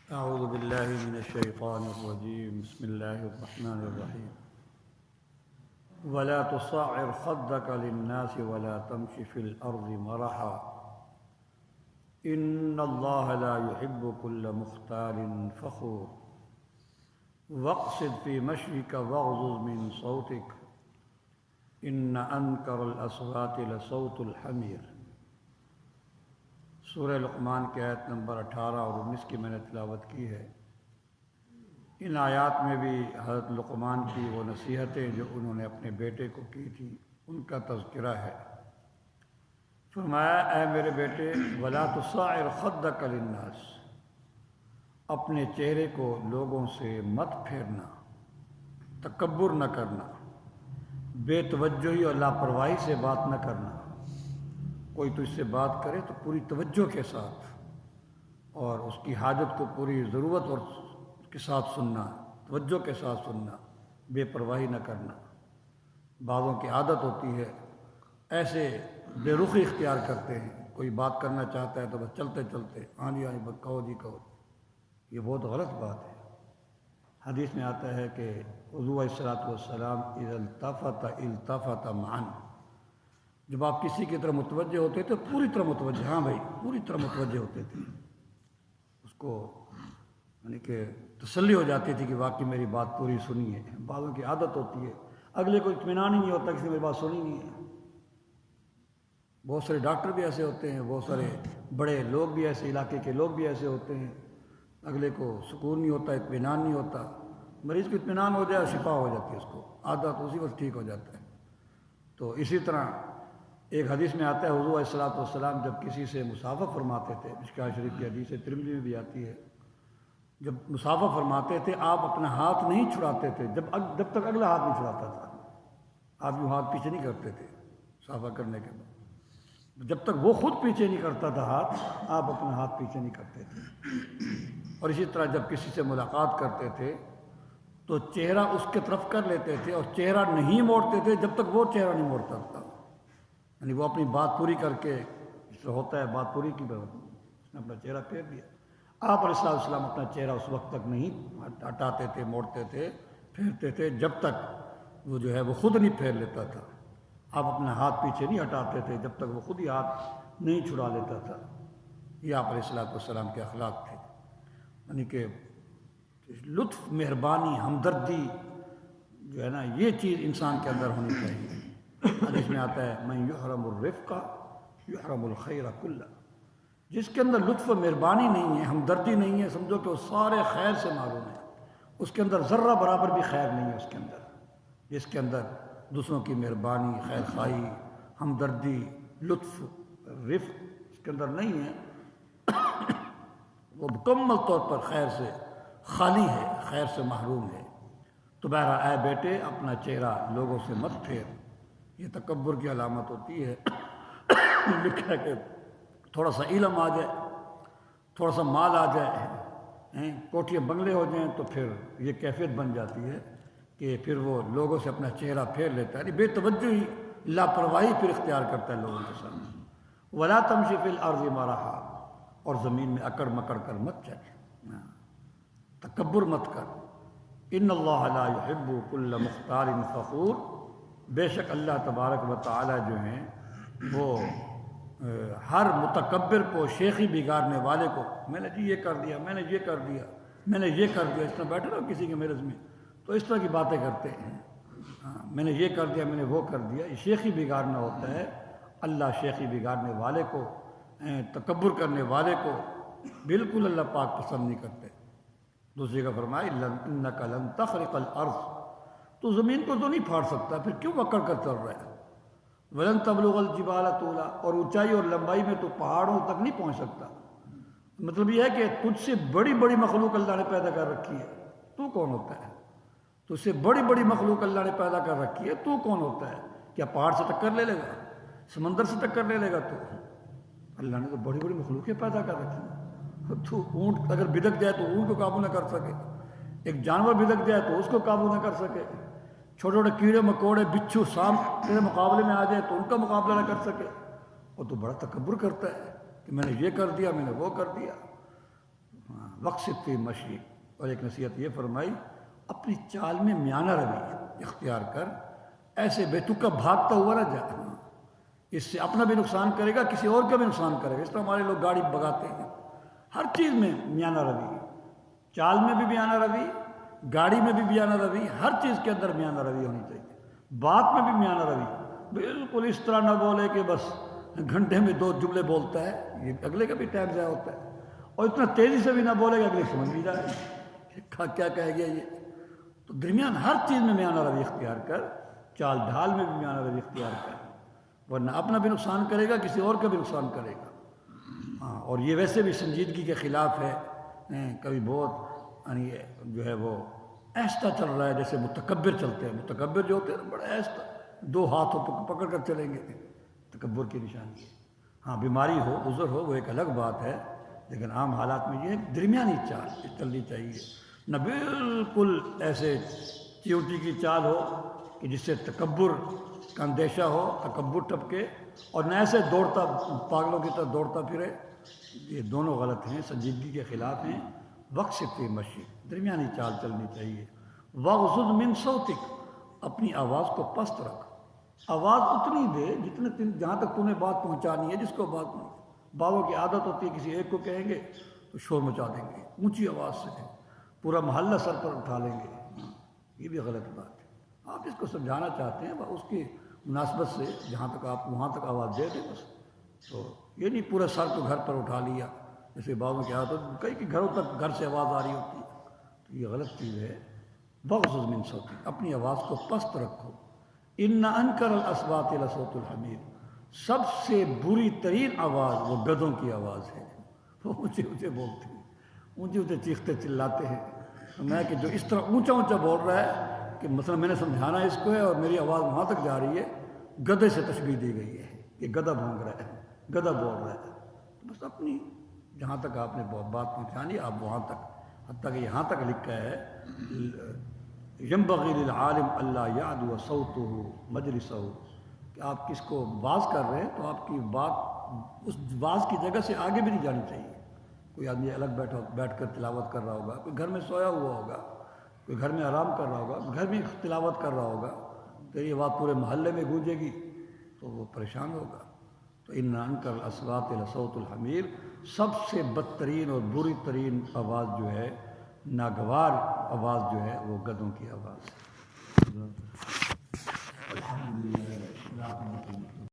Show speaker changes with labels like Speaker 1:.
Speaker 1: اعوذ باللہ من الشیطان الرجیم بسم اللہ الرحمن الرحیم ولا تصعر خدك للناس ولا تمش في الارض مرحا ان اللہ لا يحب كل مختال فخور واقصد في مشيك واغضض من صوتك ان انکر الاصوات لصوت الحمیر۔ سورہ لقمان کی آیت نمبر 18 اور 19 کی میں نے تلاوت کی ہے۔ ان آیات میں بھی حضرت لقمان کی وہ نصیحتیں جو انہوں نے اپنے بیٹے کو کی تھی ان کا تذکرہ ہے۔ فرمایا، اے میرے بیٹے، ولا تصعر خدك للناس، اپنے چہرے کو لوگوں سے مت پھیرنا، تکبر نہ کرنا، بے توجہی اور لاپرواہی سے بات نہ کرنا۔ کوئی تجھ سے بات کرے تو پوری توجہ کے ساتھ اور اس کی حاجت کو پوری ضرورت اور کے ساتھ سننا، توجہ کے ساتھ سننا، بے پرواہی نہ کرنا۔ بعضوں کی عادت ہوتی ہے ایسے بے رخی اختیار کرتے ہیں، کوئی بات کرنا چاہتا ہے تو بس چلتے چلتے ہاں جی بس کہو جی کہو۔ یہ بہت غلط بات ہے۔ حدیث میں آتا ہے کہ حضور علیہ الصلوۃ والسلام اذا التفت التفت معا، جب آپ کسی کی طرف متوجہ ہوتے تھے پوری طرح متوجہ، ہاں بھائی پوری طرح متوجہ ہوتے تھے، اس کو یعنی کہ تسلی ہو جاتی تھی کہ واقعی میری بات پوری سنی ہے۔ بعضوں کی عادت ہوتی ہے اگلے کو اطمینان ہی نہیں ہوتا کسی نے میری بات سنی نہیں ہے۔ بہت سارے ڈاکٹر بھی ایسے ہوتے ہیں، بہت سارے بڑے لوگ بھی ایسے، علاقے کے لوگ بھی ایسے ہوتے ہیں، اگلے کو سکون نہیں ہوتا، اطمینان نہیں ہوتا۔ مریض کو اطمینان ہو جائے اور شفا ہو جاتی ہے، اس کو عادت اسی وقت ٹھیک ہو جاتا ہے۔ تو اسی طرح ایک حدیث میں آتا ہے حضور علیہ الصلوۃ والسلام جب کسی سے مسافہ فرماتے تھے، مشکوٰۃ شریف کی حدیث ہے، ترمذی میں بھی آتی ہے، جب مسافہ فرماتے تھے آپ اپنا ہاتھ نہیں چھڑاتے تھے جب تک اگلا ہاتھ نہیں چھڑاتا تھا۔ آپ یوں ہاتھ پیچھے نہیں کرتے تھے مسافہ کرنے کے بعد، جب تک وہ خود پیچھے نہیں کرتا تھا ہاتھ، آپ اپنا ہاتھ پیچھے نہیں کرتے تھے۔ اور اسی طرح جب کسی سے ملاقات کرتے تھے تو چہرہ اس کے طرف کر لیتے تھے اور چہرہ نہیں موڑتے تھے جب تک وہ چہرہ نہیں موڑتا تھا، یعنی وہ اپنی بات پوری کر کے، اس سے ہوتا ہے بات پوری کی، اس نے اپنا چہرہ پھیر دیا۔ آپ علیہ الصلوۃ والسلام اپنا چہرہ اس وقت تک نہیں ہٹاتے تھے، موڑتے تھے، پھیرتے تھے جب تک وہ جو ہے وہ خود نہیں پھیر لیتا تھا۔ آپ اپنا ہاتھ پیچھے نہیں ہٹاتے تھے جب تک وہ خود ہی ہاتھ نہیں چھڑا لیتا تھا۔ یہ آپ علیہ الصلوۃ والسلام کے اخلاق تھے، یعنی کہ لطف، مہربانی، ہمدردی جو ہے نا، یہ چیز انسان کے اندر ہونی چاہیے۔ حدیث میں آتا ہے من یحرم الرفق یحرم الخیر کلہ، جس کے اندر لطف و مہربانی نہیں ہے، ہمدردی نہیں ہے، سمجھو کہ وہ سارے خیر سے محروم ہے، اس کے اندر ذرہ برابر بھی خیر نہیں ہے۔ اس کے اندر جس کے اندر دوسروں کی مہربانی، خیر خواہی، ہمدردی، لطف، رفق اس کے اندر نہیں ہے، وہ مکمل طور پر خیر سے خالی ہے، خیر سے محروم ہے۔ تو بہرحال اے بیٹے، اپنا چہرہ لوگوں سے مت پھیر، یہ تکبر کی علامت ہوتی ہے۔ لکھا ہے کہ تھوڑا سا علم آ جائے، تھوڑا سا مال آ جائے، کوٹھیاں بنگلے ہو جائیں تو پھر یہ کیفیت بن جاتی ہے کہ پھر وہ لوگوں سے اپنا چہرہ پھیر لیتا ہے، بے توجہی، لاپرواہی پھر اختیار کرتا ہے لوگوں کے سامنے۔ ولا تمشی فی الارض مرحا، اور زمین میں اکڑ مکڑ کر مت چل، تکبر مت کر۔ ان اللہ لا یحب کل مختال فخور، بے شک اللہ تبارک و تعالی جو ہیں وہ ہر متکبر کو، شیخی بگاڑنے والے کو، میں نے جی یہ کر دیا، میں نے یہ کر دیا، میں نے یہ کر دیا، اس طرح بیٹھے رہو کسی کے مرض میں تو اس طرح کی باتیں کرتے ہیں، میں نے یہ کر دیا، میں نے وہ کر دیا، یہ شیخی بگاڑنا ہوتا ہے۔ اللہ شیخی بگاڑنے والے کو، تکبر کرنے والے کو بالکل اللہ پاک پسند نہیں کرتے۔ دوسری کا فرمایا انک لن تخرق الارض، تو زمین کو تو نہیں پھاڑ سکتا، پھر کیوں اکڑ کر چل رہا ہے؟ ولن تبلغ الجبال طولا، اور اونچائی اور لمبائی میں تو پہاڑوں تک نہیں پہنچ سکتا۔ مطلب یہ ہے کہ تجھ سے بڑی بڑی مخلوق اللہ نے پیدا کر رکھی ہے، تو کون ہوتا ہے؟ تجھ سے بڑی بڑی مخلوق اللہ نے پیدا کر رکھی ہے، تو کون ہوتا ہے؟ کیا پہاڑ سے ٹکر لے لے گا؟ سمندر سے ٹکر لے لے گا؟ تو اللہ نے تو بڑی بڑی مخلوقیں پیدا کر رکھی ہیں۔ تو اونٹ اگر بدک جائے تو اونٹ کو قابو نہ کر سکے، ایک جانور بدک جائے تو اس کو قابو نہ کر سکے، چھوٹے چھوٹے کیڑے مکوڑے، بچھو، سانپ تیرے مقابلے میں آ جائے تو ان کا مقابلہ نہ کر سکے۔ وہ تو بڑا تکبر کرتا ہے کہ میں نے یہ کر دیا، میں نے وہ کر دیا۔ وقصد فی مشی، اور ایک نصیحت یہ فرمائی اپنی چال میں میانہ روی اختیار کر، ایسے بے تکا بھاگتا ہوا نہ جا، اس سے اپنا بھی نقصان کرے گا، کسی اور کا بھی نقصان کرے گا۔ اس طرح ہمارے لوگ گاڑی بگاتے ہیں، ہر چیز میں میانہ روی، چال میں بھی میانہ روی، گاڑی میں بھی میانہ روی، ہر چیز کے اندر میانہ روی ہونی چاہیے، بات میں بھی میانہ روی، بالکل اس طرح نہ بولے کہ بس گھنٹے میں 2 جملے بولتا ہے، یہ اگلے کا بھی ٹائم ضائع ہوتا ہے، اور اتنا تیزی سے بھی نہ بولے گا اگلے سمجھ بھی جائے کیا کہہ گیا یہ۔ تو درمیان ہر چیز میں میانہ روی اختیار کر، چال ڈھال میں بھی میانہ روی اختیار کر، ورنہ اپنا بھی نقصان کرے گا، کسی اور کا بھی نقصان کرے گا۔ ہاں، اور یہ ویسے بھی سنجیدگی کے خلاف ہے۔ کبھی بہت یعنی جو ہے وہ ایستا چل رہا ہے، جیسے متکبر چلتے ہیں، متکبر جو ہوتے ہیں بڑا ایستا 2 ہاتھوں پکڑ کر چلیں گے، تکبر کی نشانی ہے۔ ہاں، بیماری ہو، عذر ہو، وہ ایک الگ بات ہے، لیکن عام حالات میں یہ ہے درمیانی چال چلنی چاہیے، نہ بالکل ایسے چیونٹی کی چال ہو کہ جس سے تکبر کا اندیشہ ہو، تکبر ٹپکے، اور نہ ایسے دوڑتا پاگلوں کی طرح دوڑتا پھرے۔ یہ دونوں غلط ہیں، سنجیدگی کے خلاف ہیں۔ وقصد فی مشی، درمیانی چال چلنی چاہیے۔ واغضض من صوتک، اپنی آواز کو پست رکھ، آواز اتنی دے جتنے جہاں تک تمہیں بات پہنچانی ہے، جس کو بات پہنچانی۔ باؤں کی عادت ہوتی ہے کسی ایک کو کہیں گے تو شور مچا دیں گے، اونچی آواز سے پورا محلہ سر پر اٹھا لیں گے، یہ بھی غلط بات ہے۔ آپ اس کو سمجھانا چاہتے ہیں، اس کی مناسبت سے جہاں تک آپ وہاں تک آواز دے دیں بس، تو یہ نہیں پورا سر کو گھر پر اٹھا لیا، جیسے باؤں کی عادت ہوتی ہے کئی گھروں تک گھر سے آواز آ رہی ہوتی ہے، تو یہ غلط چیز ہے۔ واغضض من صوتک، اپنی آواز کو پست رکھو۔ ان انکر الاصوات لصوت الحمیر، سب سے بری ترین آواز وہ گدھوں کی آواز ہے، وہ اونچے اونچے بولتے ہیں، اونچے اونچے چیختے چلاتے ہیں۔ میں کہ جو اس طرح اونچا اونچا بول رہا ہے کہ مثلا میں نے سمجھانا اس کو ہے اور میری آواز وہاں تک جا رہی ہے، گدھے سے تشبیہ دی گئی ہے کہ گدھا بھونک رہا ہے، گدھا بول رہا ہے۔ بس اپنی جہاں تک آپ نے بات پہنچانی آپ وہاں تک، حتیٰ کہ یہاں تک لکھا ہے ينبغي للعالم اللہ يعدو صوته مجلسہ، کہ آپ کس کو واز کر رہے ہیں تو آپ کی بات اس واز کی جگہ سے آگے بھی نہیں جانی چاہیے۔ کوئی آدمی الگ بیٹھ کر تلاوت کر رہا ہوگا، کوئی گھر میں سویا ہوا ہوگا، کوئی گھر میں آرام کر رہا ہوگا، گھر میں تلاوت کر رہا ہوگا، تو یہ بات پورے محلے میں گونجے گی تو وہ پریشان ہوگا۔ تو ان انکر الاصوات لصوت الحمیر، سب سے بدترین اور بری ترین آواز جو ہے، ناگوار آواز جو ہے، وہ گدھوں کی آواز ہے۔